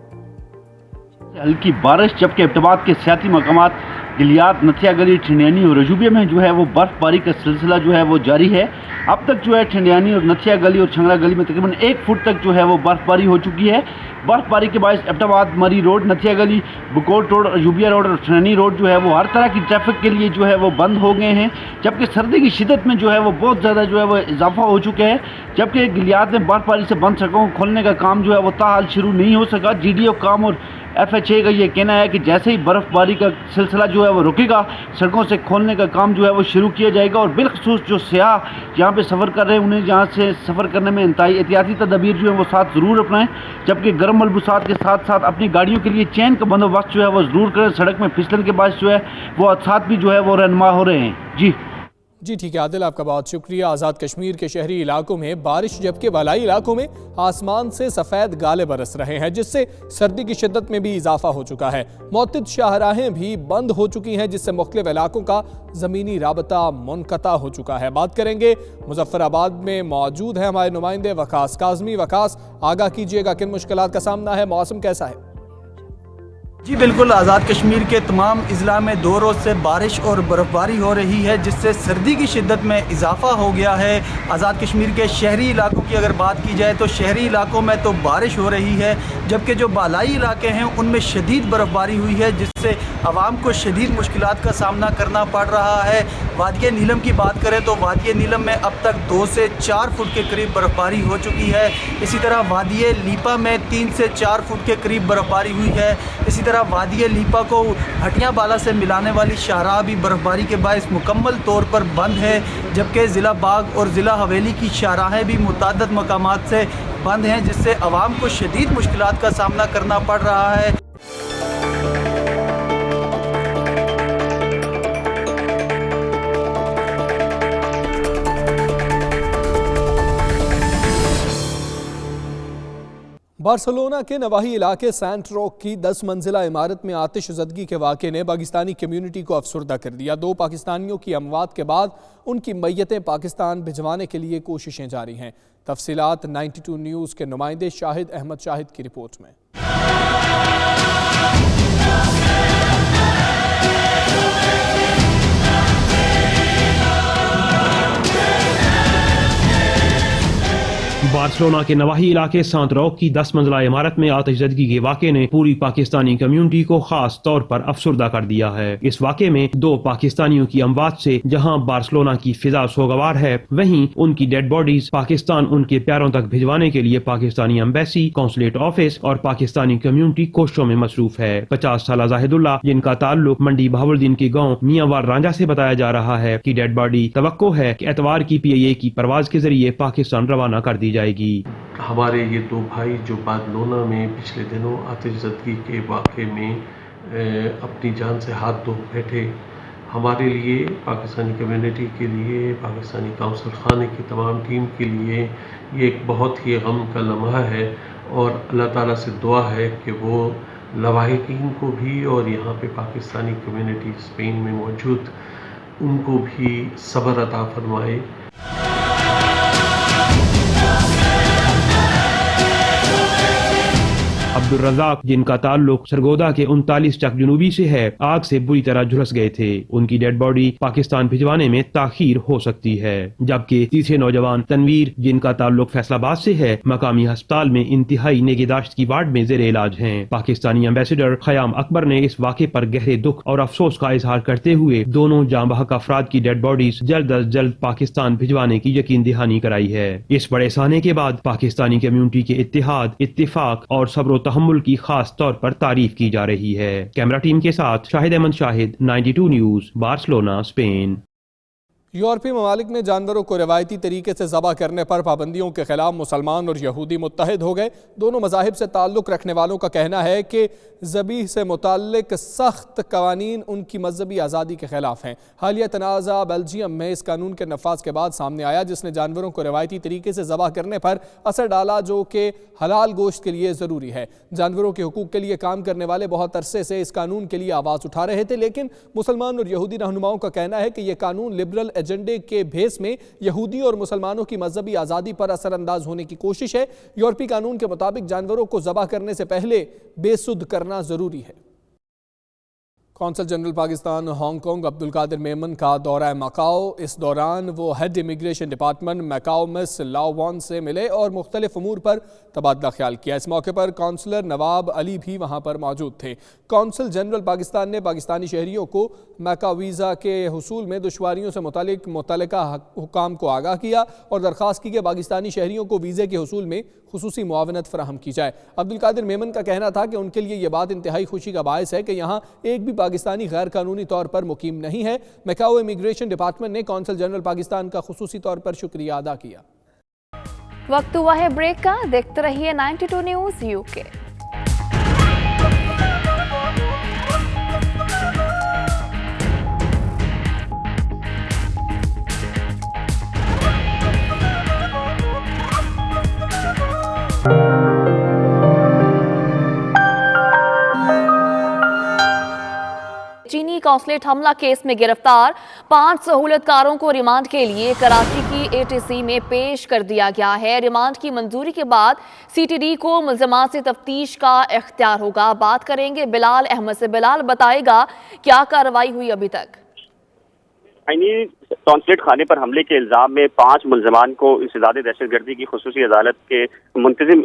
हल्की बारिश, जबकि एबटाबाद के सियाती मकामात गिलियात, नथिया गली, ठिंडियानी और अजूबे में जो है वो बर्फ़बारी का सिलसिला जो है वो जारी है। अब तक जो है ठिंडियानी और नथिया गली और छंगड़ा गली में तकरीबन 1 फुट तक जो है वो बर्फ़बारी हो चुकी है। बर्फ़बारी के बाद एबटाबाद, मरी रोड, नथिया गली, बुकोट रोड, अजूबिया रोड और ठिंडियानी रोड जो है वो हर तरह की ट्रैफिक के लिए जो है वो बंद हो गए हैं। जबकि सर्दी की शिद्दत में जो है वो बहुत ज़्यादा जो है वो इजाफा हो चुका है। जबकि गिलियात में बर्फ़बारी से बंद सड़कों को खोलने का काम जो है वो ताहाल शुरू नहीं हो सका। GDO काम और FHA का ये कहना है कि जैसे ही बर्फ़बारी का सिलसिला जो है वो रुकेगा, सड़कों से खोलने का काम जो है वो शुरू किया जाएगा। और बिलखसूस जो सयाह यहाँ पे सफ़र कर रहे हैं उन्हें यहाँ से सफ़र करने में इंतहाई एहतियाती तदबीर जो है वो साथ ज़रूर अपनाएं। जबकि गर्म मलबूसात के साथ साथ अपनी गाड़ियों के लिए चैन का बंदोबस्त जो है वो ज़रूर करें। सड़क में फिसलन के बाद जो है वो हादसा भी जो है वो रहनुमा हो रहे हैं। जी ठीक है आदिल, आपका बहुत शुक्रिया। आज़ाद कश्मीर के शहरी इलाकों में बारिश, जबकि बालाई इलाकों में आसमान से सफ़ेद गाले बरस रहे हैं, जिससे सर्दी की शिद्दत में भी इजाफा हो चुका है। मुअत्तद शाहराहें भी बंद हो चुकी हैं, जिससे मुख्तलिफ इलाकों का ज़मीनी राबता मुनक़ता हो चुका है। बात करेंगे मुजफ्फराबाद में मौजूद है हमारे नुमाइंदे वकास काज़मी। वकास, आगाह कीजिएगा, किन मुश्किलात का सामना है, मौसम कैसा है? जी बिल्कुल, आज़ाद कश्मीर के तमाम अजला में 2 रोज़ से बारिश और बर्फ़बारी हो रही है, जिससे सर्दी की शिद्दत में इजाफा हो गया है। आज़ाद कश्मीर के शहरी इलाकों की अगर बात की जाए तो शहरी इलाकों में तो बारिश हो रही है, जबकि जो बालाई इलाके हैं उनमें शदीद बर्फ़बारी हुई है, जिससे आवाम को शदीद मुश्किलात का सामना करना पड़ रहा है। वादिय नीलम की बात करें तो वादिय नीलम में अब तक 2 से 4 फुट के करीब बर्फ़बारी हो चुकी है। इसी तरह वादिय लीपा में 3 से 4 फुट के करीब बर्फ़बारी हुई है। इसी तरह वादिय लीपा को हटिया बाला से मिलाने वाली शाहराह भी बर्फ़बारी के बायस मुकम्मल तौर पर बंद है, जबकि ज़िला बाग और ज़िला हवेली की शाहराहें भी मुतअद्दिद मकामात से बंद हैं, जिससे आवाम को शदीद मुश्किलात का सामना करना पड़ रहा है। बार्सिलोना के नवाही इलाके सेंट रोक की 10 मंजिला इमारत में आतिशज़दगी के वाक़े ने पाकिस्तानी कम्यूनिटी को अफसरदा कर दिया। 2 पाकिस्तानियों की अमवात के बाद उनकी मैयतें पाकिस्तान भिजवाने के लिए कोशिशें जारी हैं। तफसीलात 92 न्यूज़ के नुमाइंदे शाहिद अहमद शाहिद की रिपोर्ट में। बार्सिलोना के नवाही इलाके सांत रोक की 10 मंजिला इमारत में आतिशज़दगी के वाक़े ने पूरी पाकिस्तानी कम्यूनिटी को खास तौर पर अफसरदा कर दिया है। इस वाक़े में 2 पाकिस्तानियों की अमवात से जहां बार्सिलोना की फिजा सोगवार है, वहीं उनकी डेड बॉडीज पाकिस्तान उनके प्यारों तक भिजवाने के लिए पाकिस्तानी एम्बेसी, कौंसलेट ऑफिस और पाकिस्तानी कम्यूनिटी कोशिशों में मसरूफ है। 50 साल जाहिदुल्लाह, जिनका ताल्लुक मंडी बहावुद्दीन के गाँव मियांवार रांझा से बताया जा रहा है, की डेड बॉडी तवक्को है कि एतवार की PIA की परवाज के जरिए पाकिस्तान रवाना कर दी जाएगी। हमारे ये 2 भाई जो बार्सिलोना में पिछले दिनों आतिशज़दगी के वाक़े में अपनी जान से हाथ धो बैठे, हमारे लिए, पाकिस्तानी कम्युनिटी के लिए, पाकिस्तानी काउंसिल खाने की तमाम टीम के लिए ये एक बहुत ही गम का लम्हा है। और अल्लाह ताला से दुआ है कि वो लवाहिकीन को भी और यहाँ पे पाकिस्तानी कम्युनिटी स्पेन में मौजूद उनको भी सब्र अता फरमाए। अब्दुल रज़ाक, जिनका ताल्लुक सरगोदा के 39 चक जनूबी से है, आग से बुरी तरह झुलस गए थे। उनकी डेड बॉडी पाकिस्तान भिजवाने में ताखीर हो सकती है। जबकि तीसरे नौजवान तनवीर, जिनका ताल्लुक फैसलाबाद से है, मकामी अस्पताल में इंतहाई निगहदाश्त की वार्ड में जेर इलाज हैं। पाकिस्तानी एम्बेसडर खयाम अकबर ने इस वाक़े पर गहरे दुख और अफसोस का इजहार करते हुए दोनों जाँ बहक अफराद की डेड बॉडीज जल्द अज जल्द पाकिस्तान भिजवाने की यकीन दहानी कराई है। इस बड़े साने के बाद पाकिस्तानी कम्यूनिटी के इत्तेहाद, इत्तिफाक और सब्र तहम्मुल की खास तौर पर तारीफ की जा रही है। कैमरा टीम के साथ Shahid Ahmed Shahid, 92 news, Barcelona, Spain. यूरोपीय ममालिक में जानवरों को रवायती तरीके से ज़बह करने पर पाबंदियों के खिलाफ मुसलमान और यहूदी मुत्तहिद हो गए। दोनों मज़ाहिब से ताल्लुक़ रखने वालों का कहना है कि ज़बीह से मुताल्लिक सख्त कवानीन उनकी मजहबी आज़ादी के खिलाफ हैं। हालिया तनाज़ा बेल्जियम में इस कानून के नफाज के बाद सामने आया, जिसने जानवरों को रवायती तरीके से ज़बह करने पर असर डाला, जो कि हलाल गोश्त के लिए ज़रूरी है। जानवरों के हुकूक के लिए काम करने वाले बहुत अरसे से इस कानून के लिए आवाज़ उठा रहे थे, लेकिन मुसलमान और यहूदी रहनुमाओं का कहना है कि यह कानून लिबरल एजेंडे के भेस में यहूदी और मुसलमानों की मजहबी आज़ादी पर असरअंदाज होने की कोशिश है। यूरोपीय कानून के मुताबिक जानवरों को ज़बह करने से पहले बेसुध करना ज़रूरी है। Consul general Pakistan Hong Kong Abdul Qadir Memon का दौरा मकाओ। इस दौरान वो head immigration department Macau miss लाओवान से मिले और मुख्तलिफ अमूर पर तबादला ख्याल किया। इस मौके पर कौंसलर नवाब अली भी वहाँ पर मौजूद थे। कौंसल जनरल पाकिस्तान ने पाकिस्तानी शहरियों को मका वीज़ा के हुसूल में दुश्वारियों से मुतल्लिका हुकाम को आगाह किया और दरख्वास्त की कि पाकिस्तानी शहरियों को वीज़े के हुसूल में खुसूसी मुआवनत फराहम की जाए। अब्दुल कादिर मेमन का कहना था कि उनके लिए ये बात इंतहाई खुशी का बायस है कि यहाँ एक भी पाकिस्तानी गैर कानूनी तौर पर मुकीम नहीं है। मकाओ इमिग्रेशन डिपार्टमेंट ने कौंसल जनरल पाकिस्तान का खुसूसी तौर पर शुक्रिया अदा किया। वक्त हुआ है ब्रेक का, देखते रहिए 92 न्यूज़ यूके। चीनी कौंसलेट हमला केस में गिरफ्तार 5 सहूलतकारों को रिमांड के लिए कराची की एटीसी में पेश कर दिया गया है। रिमांड की मंजूरी के बाद सीटीडी को मुल्ज़िमात से तफ्तीश का इख्तियार होगा। बात करेंगे बिलाल अहमद से। बिलाल, बताएगा क्या कार्रवाई हुई अभी तक? कौंसलेट खाने पर हमले के इल्जाम में 5 मुल्ज़िमान को इंसदाद दहशतगर्दी की खुसूसी अदालत के मुंतजिम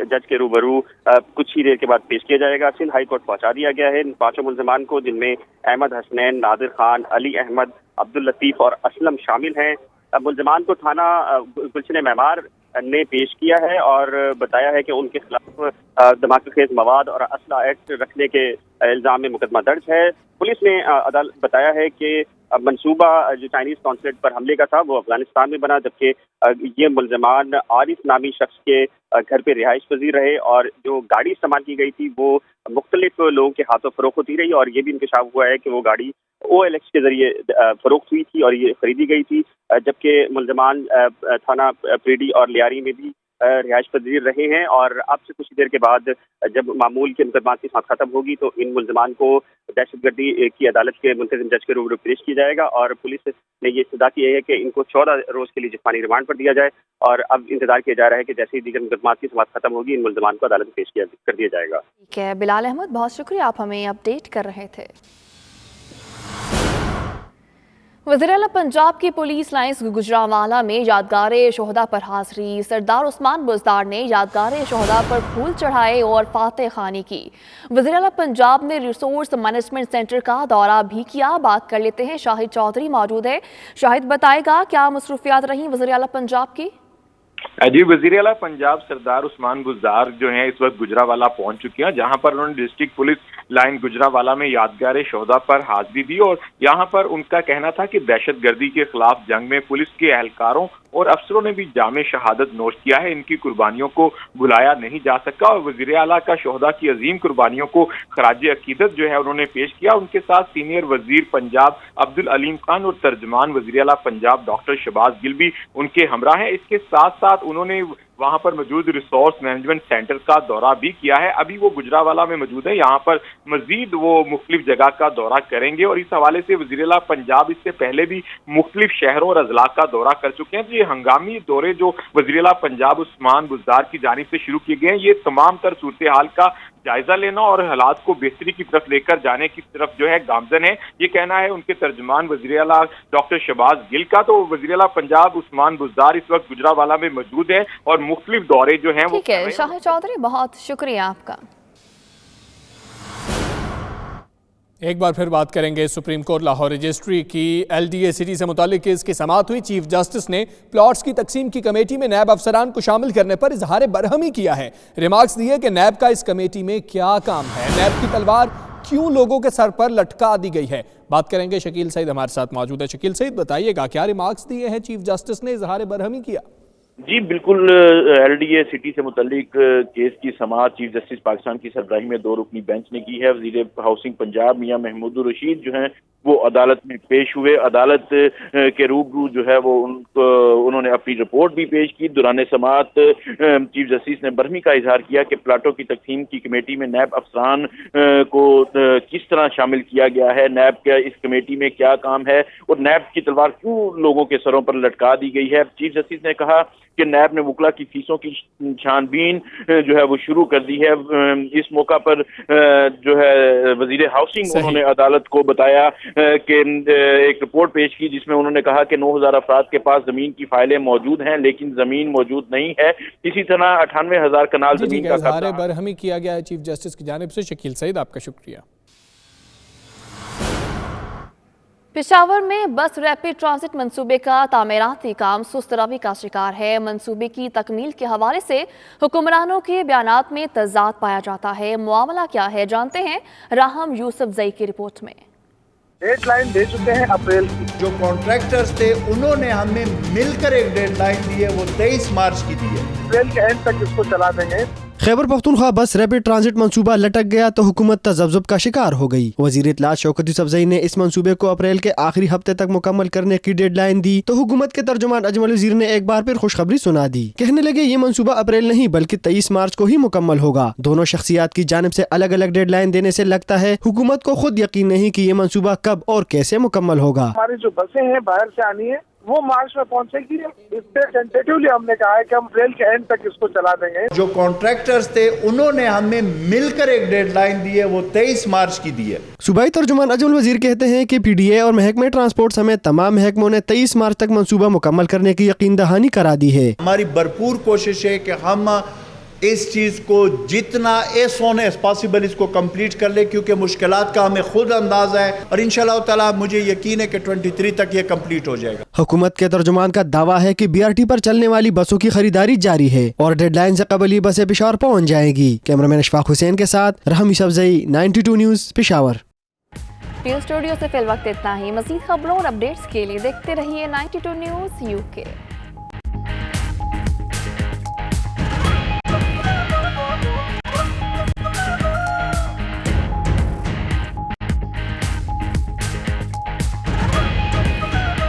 जज के रूबरू कुछ ही देर के बाद पेश किया जाएगा। सिंध हाई कोर्ट पहुंचा दिया गया है इन 5 मुल्ज़िमान को, जिनमें अहमद हसनैन, नादिर खान, अली अहमद, अब्दुल लतीफ़ और असलम शामिल हैं। मुल्ज़िमान को थाना गुलशन मेमार ने पेश किया है और बताया है कि उनके खिलाफ धमाकेखेज मवाद और असला एक्ट रखने के इल्जाम में मुकदमा दर्ज है। पुलिस ने बताया है कि मंसूबा जो चाइनीज कॉन्सुलेट पर हमले का था वो अफगानिस्तान में बना, जबकि ये मुल्ज़िमान आरिफ नामी शख्स के घर पे रिहाइश पजीर रहे और जो गाड़ी इस्तेमाल की गई थी वो मुख्तलिफ लोगों के हाथों फरोख्त होती रही और ये भी इंकशाफ हुआ है कि वो गाड़ी OLX के जरिए फरोख्त हुई थी और ये खरीदी गई थी, जबकि मुल्ज़िमान थाना प्रीडी और लियारी में भी रिहाइश पजीर रहे हैं। और अब से कुछ देर के बाद जब मामूल के मुकदमात की साथ खत्म होगी तो इन मुल्ज़िमान को दहशतगर्दी की अदालत के मुंतजिम जज के रूबरू पेश किया जाएगा और पुलिस ने ये इस्तदा की है कि इनको 14 रोज के लिए जिस्मानी रिमांड पर दिया जाए और अब इंतजार किया जा रहा है कि जैसे ही दीगर मुकदमात की समाअत खत्म होगी इन मुल्ज़िमान को अदालत में पेश कर दिया जाएगा। ठीक है बिलाल अहमद, बहुत शुक्रिया, आप हमें अपडेट कर रहे थे। वज़ीर-ए-आला पंजाब की पुलिस लाइंस गुजरांवाला में यादगार शोहदा पर हाज़री। सरदार उस्मान बुज़दार ने यादगार शोहदा पर फूल चढ़ाए और फातह खानी की। वज़ीर-ए-आला पंजाब ने रिसोर्स मैनेजमेंट सेंटर का दौरा भी किया। बात कर लेते हैं, शाहिद चौधरी मौजूद है। शाहिद, बताएगा क्या मसरूफियात रही वज़ीर-ए-आला पंजाब की? जी, वज़ीर-ए-आला पंजाब सरदार उस्मान बुज़दार जो हैं इस वक्त गुजरांवाला पहुंच चुके हैं, जहां पर उन्होंने डिस्ट्रिक्ट पुलिस लाइन गुजरांवाला में यादगार शोहदा पर हाजिरी दी और यहां पर उनका कहना था कि दहशतगर्दी के खिलाफ जंग में पुलिस के एहलकारों और अफसरों ने भी जामे शहादत नोश किया है। इनकी कुर्बानियों को भुलाया नहीं जा सका और वज़ीर-ए-आला का शोहदा की अजीम कुर्बानियों को खराज अकीदत जो है उन्होंने पेश किया। उनके साथ सीनियर वजीर पंजाब अब्दुल अलीम खान और तर्जमान वज़ीर-ए-आला पंजाब डॉक्टर शहबाज गिल भी उनके हमरा हैं। इसके साथ साथ उन्होंने वहां पर मौजूद रिसोर्स मैनेजमेंट सेंटर का दौरा भी किया है। अभी वो गुजरांवाला में मौजूद है, यहाँ पर मजीद वो मुख्तलिफ जगह का दौरा करेंगे और इस हवाले से वज़ीर-ए-आला पंजाब इससे पहले भी मुख्तलिफ शहरों और अजला का दौरा कर चुके हैं। तो ये हंगामी दौरे जो वज़ीर-ए-आला पंजाब उस्मान बुज़दार की जानिब से शुरू किए गए हैं, ये तमाम तर सूरत हाल का जायजा लेना और हालात को बेहतरी की तरफ लेकर जाने की तरफ जो है गामजन है, ये कहना है उनके तर्जमान वज़ीर-ए-आला डॉक्टर शहबाज गिल का। तो वज़ीर-ए-आला पंजाब उस्मान बुज़दार इस वक्त गुजरांवाला में मौजूद है और मुख्तलिफ दौरे जो हैं वो। ठीक है शाहिद चौधरी, बहुत शुक्रिया आपका। एक बार फिर बात करेंगे सुप्रीम कोर्ट लाहौर रजिस्ट्री की LDA सिटी से मुतालिक केस की समाअत हुई। चीफ जस्टिस ने प्लॉट्स की तकसीम की कमेटी में नैब अफसरान को शामिल करने पर इजहार बरहमी किया है। रिमार्क्स दिए कि नैब का इस कमेटी में क्या काम है, नैब की तलवार क्यों लोगों के सर पर लटका दी गई है। बात करेंगे, शकील सईद हमारे साथ मौजूद है। शकील सईद, बताइएगा क्या रिमार्क्स दिए हैं चीफ जस्टिस ने, इजहार बरहमी किया? जी बिल्कुल, LDA सिटी से मुतल्लिक केस की समाअत चीफ जस्टिस पाकिस्तान की सरबराही में 2 रुकनी बेंच ने की है। वजीर हाउसिंग पंजाब मियां महमूद रशीद जो हैं वो अदालत में पेश हुए। अदालत के रूबरू जो है वो उन्होंने अपनी रिपोर्ट भी पेश की। दौरान समाअत चीफ जस्टिस ने बरहमी का इजहार किया कि प्लाटों की तकसीम की कमेटी में नैब अफसरान को किस तरह शामिल किया गया है, नैब का इस कमेटी में क्या काम है और नैब की तलवार क्यों लोगों के सरों पर लटका दी गई है। चीफ जस्टिस ने कहा कि नैब ने वकला की फीसों की छानबीन जो है वो शुरू कर दी है। इस मौका पर जो है वजीर हाउसिंग उन्होंने अदालत को बताया कि एक रिपोर्ट पेश की जिसमें उन्होंने कहा कि 9,000 अफराद के पास जमीन की फाइलें मौजूद हैं लेकिन जमीन मौजूद नहीं है। इसी तरह 98,000 कनाल जमीन का इजहार बरहमी किया गया है चीफ जस्टिस की जानिब से। शकील सईद, आपका शुक्रिया। पेशावर में बस रैपिड ट्रांजिट मंसूबे का तामीराती काम सुस्त रवी का शिकार है। मंसूबे की तकमील के हवाले से हुक्मरानों के बयानात में तजाद पाया जाता है। मामला क्या है, जानते हैं राहम यूसुफ जई की रिपोर्ट में। डेडलाइन दे चुके हैं अप्रैल की। जो कॉन्ट्रैक्टर्स थे उन्होंने हमें मिलकर एक डेडलाइन दी है, वो 23 मार्च की दी है। अप्रैल के एंड तक इसको चला देंगे। खैबर पख्तूनख्वा बस रैपिड ट्रांजिट मंसूबा लटक गया तो हुकूमत तजब्जुब का शिकार हो गई। वजीर इत्तलात शौकत यूसुफजई ने इस मंसूबे को अप्रैल के आखिरी हफ्ते तक मुकम्मल करने की डेडलाइन दी तो हुकूमत के तर्जुमान अजमल वजीर ने एक बार फिर खुशखबरी सुना दी। कहने लगे ये मंसूबा अप्रैल नहीं बल्कि 23 मार्च को ही मुकम्मल होगा। दोनों शख्सियात की जानिब से अलग अलग डेडलाइन देने से लगता है हुकूमत को खुद यकीन नहीं कि ये मंसूबा कब और कैसे मुकम्मल होगा। हमारी जो बसें हैं बाहर से आनी है वो मार्च में पहुंचेगी। इस पे टेंटेटिवली हमने कहा है कि हम अप्रैल के एंड तक इसको चला देंगे। जो कॉन्ट्रैक्टर्स थे उन्होंने हमें मिलकर एक डेडलाइन दी है, वो 23 मार्च की दी है। सूबाई तर्जुमान अजमल वजीर कहते हैं कि PDA और महकमे ट्रांसपोर्ट समेत तमाम महकमों ने 23 मार्च तक मंसूबा मुकम्मल करने की यकीन दहानी करा दी है। हमारी भरपूर कोशिश है कि हम इस चीज़ को जितना एज सोन एज पॉसिबल इसको कंप्लीट कर ले, क्योंकि मुश्किलात का हमें खुद अंदाजा है और इंशाल्लाह ताला मुझे यकीन है कि 23 तक ये कंप्लीट हो जाएगा। हुकूमत के तर्जुमान का दावा है कि BRT पर चलने वाली बसों की खरीदारी जारी है और डेडलाइन से कबल ही बसें पेशावर पहुँच जाएंगी। कैमरामैन अशफाक हुसैन के साथ राहम यूसुफजई, 92 न्यूज़, पेशावर। स्टूडियो से फिल वक्त इतना ही। मज़ीद खबरों और अपडेट्स के लिए देखते रहिए 92 न्यूज़ UK।